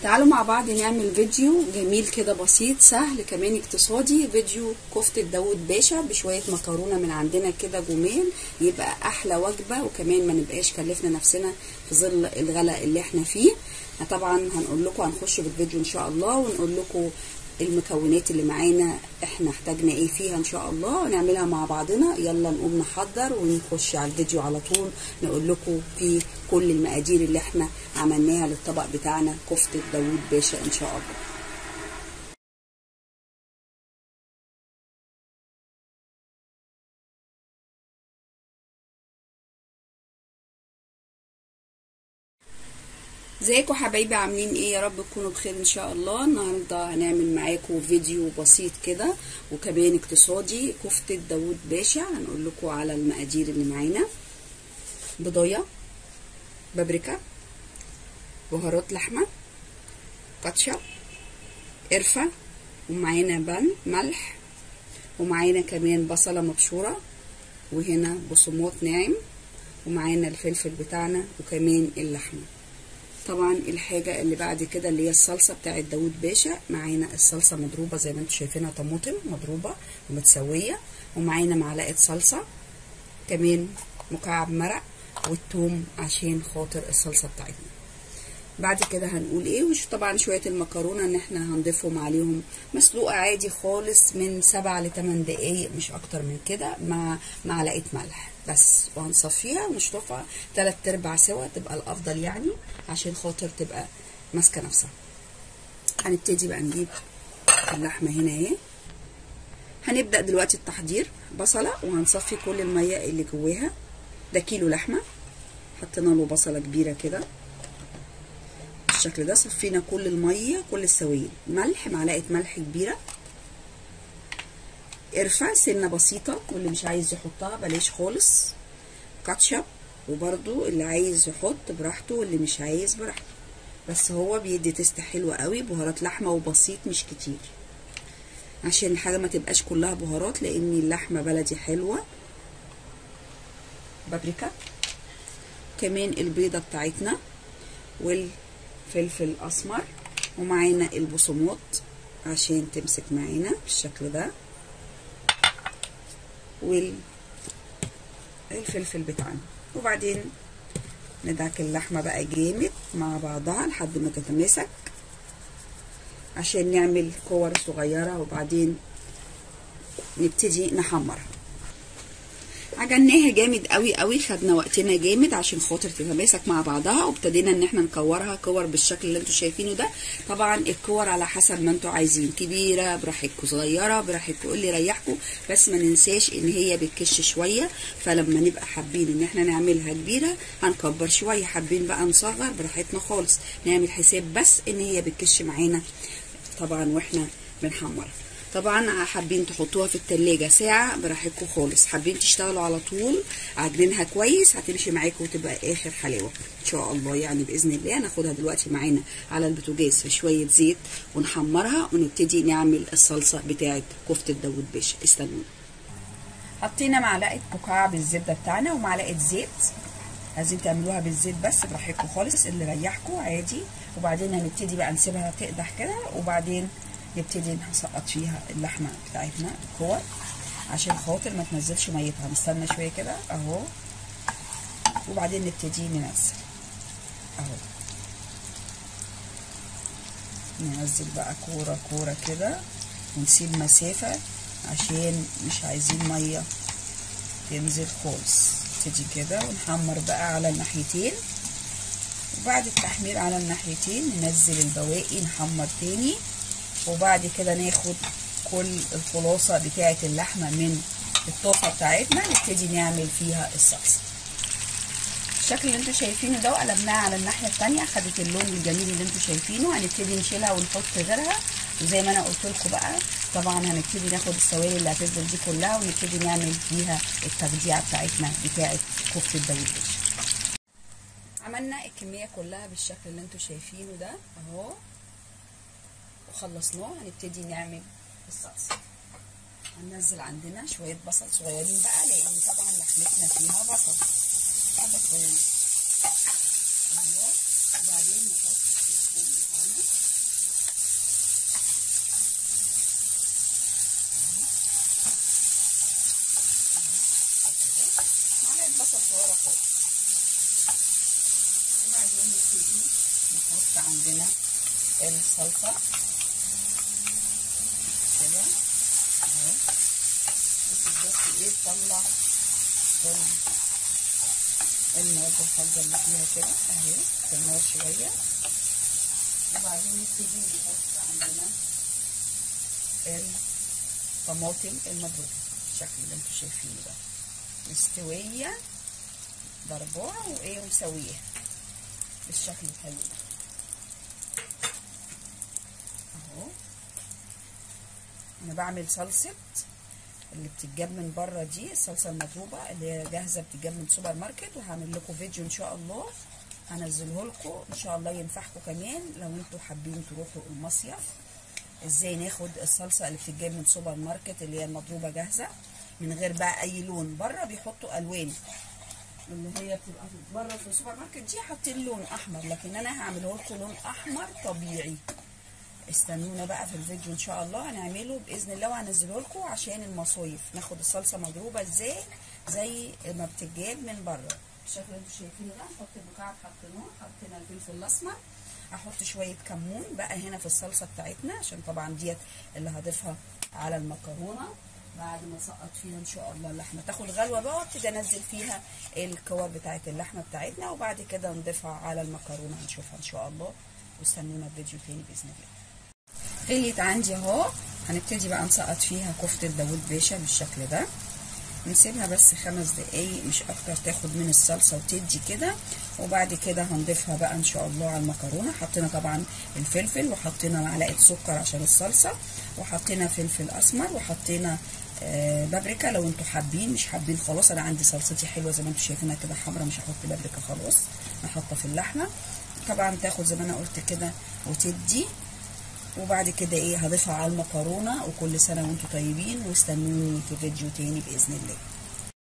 تعالوا مع بعض نعمل فيديو جميل كده بسيط سهل كمان اقتصادي. فيديو كفتة داوود باشا بشوية مكرونة من عندنا كده جمال، يبقى احلى وجبة وكمان ما نبقاش كلفنا نفسنا في ظل الغلاء اللي احنا فيه. طبعا هنقول لكم، هنخش بالفيديو ان شاء الله ونقول لكم المكونات اللي معانا احنا احتاجنا ايه فيها ان شاء الله، ونعملها مع بعضنا. يلا نقوم نحضر ونخش على الفيديو على طول، نقول لكم في كل المقادير اللي احنا عملناها للطبق بتاعنا كفتة داوود باشا ان شاء الله. ازيكم حبايبي، عاملين ايه؟ يا رب تكونوا بخير ان شاء الله. النهارده هنعمل معاكم فيديو بسيط كده وكمان اقتصادي، كفتة داوود باشا. هنقول لكم على المقادير اللي معانا: بضايه، بابريكا، بهارات لحمه، كاتشب، قرفه، ومعانا ملح، ومعانا كمان بصله مبشوره، وهنا بصمات ناعم، ومعانا الفلفل بتاعنا، وكمان اللحمه. طبعا الحاجه اللي بعد كده اللي هي الصلصه بتاعه داوود باشا. معانا الصلصه مضروبه زي ما انتم شايفينها، طماطم مضروبه ومتسويه، ومعانا معلقه صلصه، كمان مكعب مرق، والثوم عشان خاطر الصلصه بتاعتنا. بعد كده هنقول ايه، وش طبعا شويه المكرونه ان احنا هنضيفهم عليهم مسلوقه عادي خالص من 7 ل 8 دقايق، مش اكتر من كده، مع معلقه ملح بس، وهنصفيها ونشطفها 3/4 سوا، تبقى الافضل يعني عشان خاطر تبقى ماسكه نفسها. هنبتدي بقى نجيب اللحمه هنا اهي. هنبدا دلوقتي التحضير. بصله، وهنصفي كل الميه اللي جواها. ده كيلو لحمه، حطينا له بصله كبيره كده بالشكل ده، صفينا كل الميه كل السوائل. ملح، معلقه ملح كبيره. قرفه سنه بسيطه، واللي مش عايز يحطها بلاش خالص. كاتشب، وبرده اللي عايز يحط براحته واللي مش عايز براحته، بس هو بيدي تيست حلوه قوي. بهارات لحمه وبسيط مش كتير، عشان الحاجه ما تبقاش كلها بهارات، لان اللحمه بلدي حلوه. بابريكا، كمان البيضه بتاعتنا، والفلفل الاسمر، ومعانا البصمات عشان تمسك معانا بالشكل ده، والفلفل بتاعنا. وبعدين ندعك اللحمه بقى جامد مع بعضها لحد ما تتماسك، عشان نعمل كور صغيره، وبعدين نبتدي نحمرها. عجناها جامد قوي قوي، خدنا وقتنا جامد عشان خاطر تتماسك مع بعضها، وابتدينا ان احنا نكورها كور بالشكل اللي انتوا شايفينه ده. طبعا الكور على حسب ما انتوا عايزين، كبيره براحتكم، صغيره براحتكم، اللي يريحكم، بس ما ننساش ان هي بتكش شويه، فلما نبقى حابين ان احنا نعملها كبيره هنكبر شويه، حابين بقى نصغر براحتنا خالص. نعمل حساب بس ان هي بتكش معانا طبعا واحنا بنحمرها. طبعا حابين تحطوها في التلاجة ساعة براحتكم خالص، حابين تشتغلوا على طول عاجنينها كويس هتمشي معاكم وتبقى اخر حلاوة ان شاء الله يعني باذن الله. هناخدها دلوقتي معانا على البوتاجاز في شوية زيت ونحمرها، ونبتدي نعمل الصلصة بتاعة كفتة داوود باشا. استنونا. حطينا معلقة مكعب الزبدة بتاعنا ومعلقة زيت، عايزين تعملوها بالزيت بس براحتكم خالص، اللي يريحكم عادي. وبعدين هنبتدي بقى نسيبها تقدح كده، وبعدين نبتدي نسقط فيها اللحمه بتاعتنا الكور عشان خاطر ما تنزلش ميتها. هنستنى شويه كده اهو، وبعدين نبتدي ننزل اهو. ننزل بقى كوره كوره كده، ونسيب مسافه عشان مش عايزين ميه تنزل خالص. نبتدي كده ونحمر بقى على الناحيتين، وبعد التحمير على الناحيتين ننزل البواقي نحمر تاني، وبعد كده ناخد كل الخلاصه بتاعه اللحمه من الطاسه بتاعتنا، نبتدي نعمل فيها الصلصه. الشكل اللي انتوا شايفينه ده، وقلبناها على الناحيه الثانيه خدت اللون الجميل اللي انتوا شايفينه. هنبتدي نشيلها ونحط غيرها، وزي ما انا قلت لكم بقى طبعا هنبتدي ناخد السوائل اللي هتنزل دي كلها، ونبتدي نعمل فيها التخديعه بتاعتنا بتاعه كفته داوود باشا. عملنا الكميه كلها بالشكل اللي انتوا شايفينه ده اهو، وخلصناه. هنبتدي نعمل الصلصه. هننزل عندنا شويه بصل صغيرين بقى، لان طبعا لحمتنا فيها بصل، حبه صغيرين اهو. وبعدين نحط الثوم بتاعنا عندنا الصلصه كده اهو. بس ايه تطلع المواد الحافظه اللي فيها كده اهي في النار شويه، وبعدين نبتدي نحط عندنا الطماطم المضروبه بالشكل اللي انتوا شايفينه ده، مستويه ضربوها وايه ومسويه بالشكل الحلو ده اهو. انا بعمل صلصه اللي بتتجاب من بره دي، الصلصه المضروبه اللي هي جاهزه بتتجاب من سوبر ماركت، وهعمل لكم فيديو ان شاء الله هنزله لكم ان شاء الله ينفعكم كمان لو انتوا حابين تروحوا المصيف، ازاي ناخد الصلصه اللي بتتجاب من سوبر ماركت اللي هي المضروبه جاهزه من غير بقى اي لون. بره بيحطوا الوان اللي هي بتبقى بره في السوبر ماركت دي حاطين لون احمر، لكن انا هعمله لكم لون احمر طبيعي. استنونا بقى في الفيديو ان شاء الله هنعمله باذن الله وهنزله لكم عشان المصايف ناخد الصلصه مضروبه ازاي زي ما بتتجاب من بره بالشكل اللي انتوا شايفينه ده. نحط المكعب حطيناه، حطينا الفلفل الاسمر، احط شويه كمون بقى هنا في الصلصه بتاعتنا عشان طبعا ديت اللي هضيفها على المكرونه بعد ما اسقط فيها ان شاء الله اللحمه تاخد غلوه بقى، وابتدي انزل فيها الكور بتاعت اللحمه بتاعتنا، وبعد كده نضيفها على المكرونه هنشوفها ان شاء الله. واستنونا في فيديو تاني باذن الله. غليت عندي اهو، هنبتدي بقى نسقط فيها كفته داوود باشا بالشكل ده. نسيبها بس 5 دقايق مش اكتر تاخد من الصلصه وتدي كده، وبعد كده هنضيفها بقى ان شاء الله على المكرونه. حطينا طبعا الفلفل، وحطينا معلقه سكر عشان الصلصه، وحطينا فلفل اسمر، وحطينا بابريكا لو انتوا حابين. مش حابين خلاص، انا عندي صلصتي حلوه زي ما انتوا شايفينها كده حمرا، مش هحط بابريكا خلاص، هحطها في اللحمه. طبعا تاخد زي ما انا قلت كده وتدي، وبعد كده ايه هضيفها على المكرونه. وكل سنه وانتم طيبين، واستنوني في فيديو تاني باذن الله.